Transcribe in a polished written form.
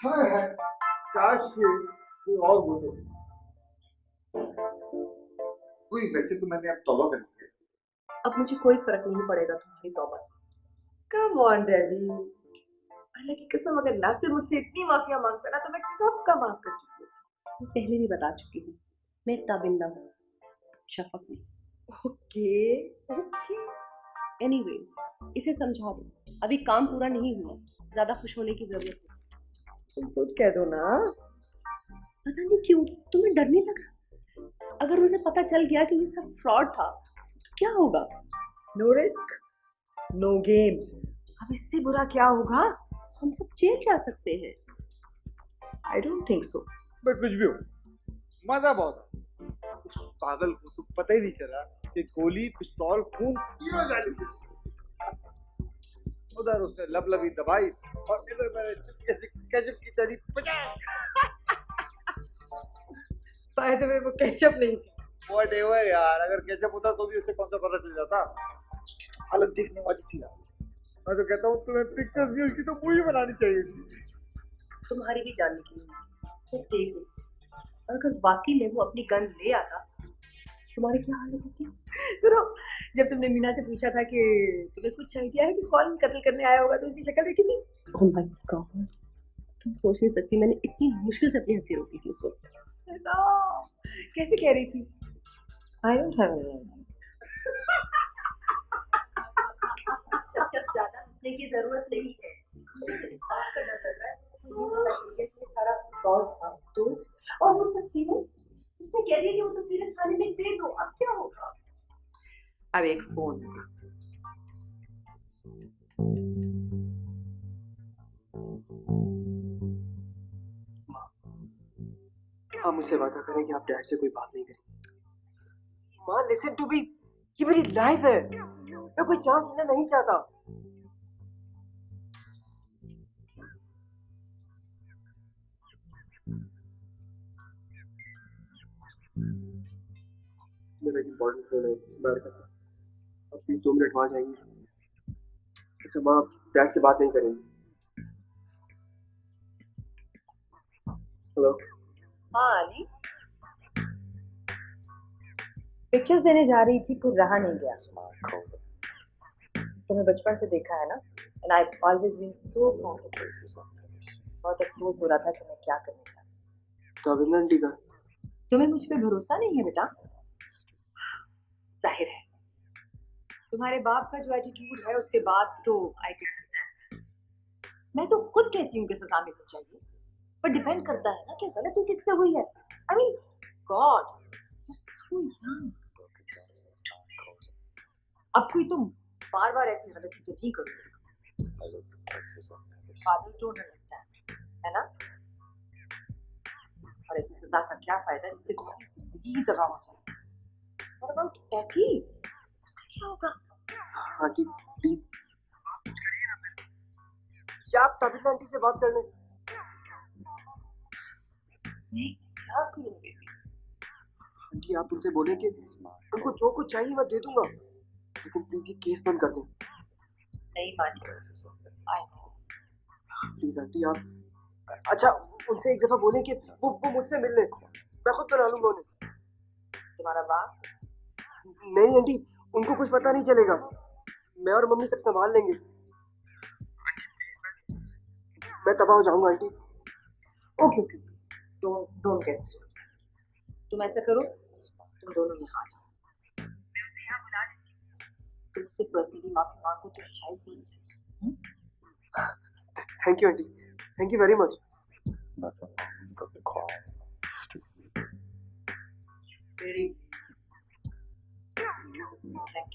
हाँ है, काश कोई और हो तो। कोई वैसे तो मैंने अब तौबा कर लिया। अब मुझे कोई फर्क नहीं पड़ेगा तुम्हारी तौबा से। कम ऑन डेवी, अल्लाह की कसम, अगर नासिर मुझसे इतनी माफिया मांगता ना तो मैं कब का माफ कर चुकी होती। मैं पहले भी बता चुकी हूँ, मैं ताबिंदा हूँ, शफक नहीं। ओके ओके, एनीवेज इसे समझा दो, अभी काम पूरा नहीं हुआ, ज्यादा खुश होने की जरूरत नहीं। तुम खुद कह दो ना। पता नहीं क्यों तुम्हें डर नहीं लगा? अगर उसे पता चल गया कि ये सब फ्रॉड था तो क्या होगा? No risk no game. अब इससे बुरा क्या होगा? हम सब जेल जा सकते हैं। I don't think so. मैं कुछ भी हूँ, मजा बहुत है। उस पागल को तो पता ही नहीं चला कि गोली, पिस्तौल, खून तीनों जाली थी। उधर उसने लबलबी दबाई और इधर मैंने चुपके से केचप की तरी पचास। बाय द वे वो केचप नहीं थी। व्हाटएवर यार, अगर केचप होता तो भी उसे कौन सा पता चल जाता। हालत देखने वाली थी यार। मैं तो कहता हूँ तुम्हें पिक्चर्स भी उसकी तो मूवी बनानी चाहिए थी। तुम्हारी भी जान निकली तो देख लो, अगर वाकई में वो अपनी गन ले आता तुम्हारी क्या हालत होती। सुनो, जब तुमने मीना से पूछा था कि तुम्हें कुछ आइडिया है कि कौन कत्ल करने आया होगा तो उसकी शक्ल देखी थी। ओह माय गॉड, तुम सोच नहीं सकती मैंने इतनी मुश्किल से अपनी हंसी रोकी थी उस वक्त। बताओ कैसे कह रही थी, आई डोंट हैव एनी। जब ज्यादा हंसने की जरूरत नहीं है, मुझे तो इस बात का डर लग रहा है कि ये सारा फ्रॉड था तो। और वो तस्वीरें, उसने कह दिया कि वो तस्वीरें थाने में दे दो, अब क्या होगा? अब एक फोन। आप मुझसे वादा करें कि आप डैड से कोई बात नहीं करेंगे। माँ लिसन टू मी, ये मेरी लाइफ है, मैं कोई चांस लेना नहीं चाहता। मेरा एक इम्पोर्टेंट फोन है, मैं रखा अभी 2 मिनट वहां जाएंगे। अच्छा माँ, आप डैड से बात नहीं करेंगे? हेलो। हाँ अली, पिक्चर्स देने जा रही थी फिर रहा नहीं गया। तुम्हें बचपन से देखा है ना, and I always been so fond of you. बहुत अफसोस हो रहा था कि मैं क्या करने जा रही तो अविंदर आंटी का? हूँ। तुम्हें मुझ पे भरोसा नहीं है बेटा? जाहिर है, तुम्हारे बाप का जो एटीट्यूड है उसके बाद तो आई कैन अंडरस्टैंड। मैं तो खुद कहती हूँ कि सजा मिलनी चाहिए, पर डिपेंड करता है ना कि गलती किससे हुई है। I mean God, you so young. अब कोई तुम बार बार ऐसी गलती तो नहीं करोगे। फादर्स डोंट अंडरस्टैंड, है ना? और ऐसी सजा का क्या फायदा जिससे तुम्हारी जिंदगी ही तबाह हो जाए। व्हाट अबाउट एटी, उसका क्या होगा? आंटी प्लीज, क्या आप तबिंदा आंटी से बात कर लें? मैं क्या करूँगी? आंटी आप उनसे बोलें कि उनको जो कुछ चाहिए मैं दे दूंगा, लेकिन प्लीज ये केस बंद कर दें। नहीं मानी। आई प्लीज आंटी आप, अच्छा उनसे एक दफा बोलें कि वो मुझसे मिल लें, मैं खुद बना लूंगा उन्हें। तुम्हारा बाप? नहीं आंटी, उनको कुछ पता नहीं चलेगा, मैं और मम्मी सब संभाल लेंगे। मैं तबाह हो जाऊंगा aunty. Okay okay, don't don't get so. तुम ऐसा करो, तुम दोनों यहाँ आ जाओ, मैं उसे यहाँ बुला लेती हूँ। तुम उससे पर्सनली माफी मांगो तो शायद मिल जाए। Thank you aunty, thank you very much. Very thank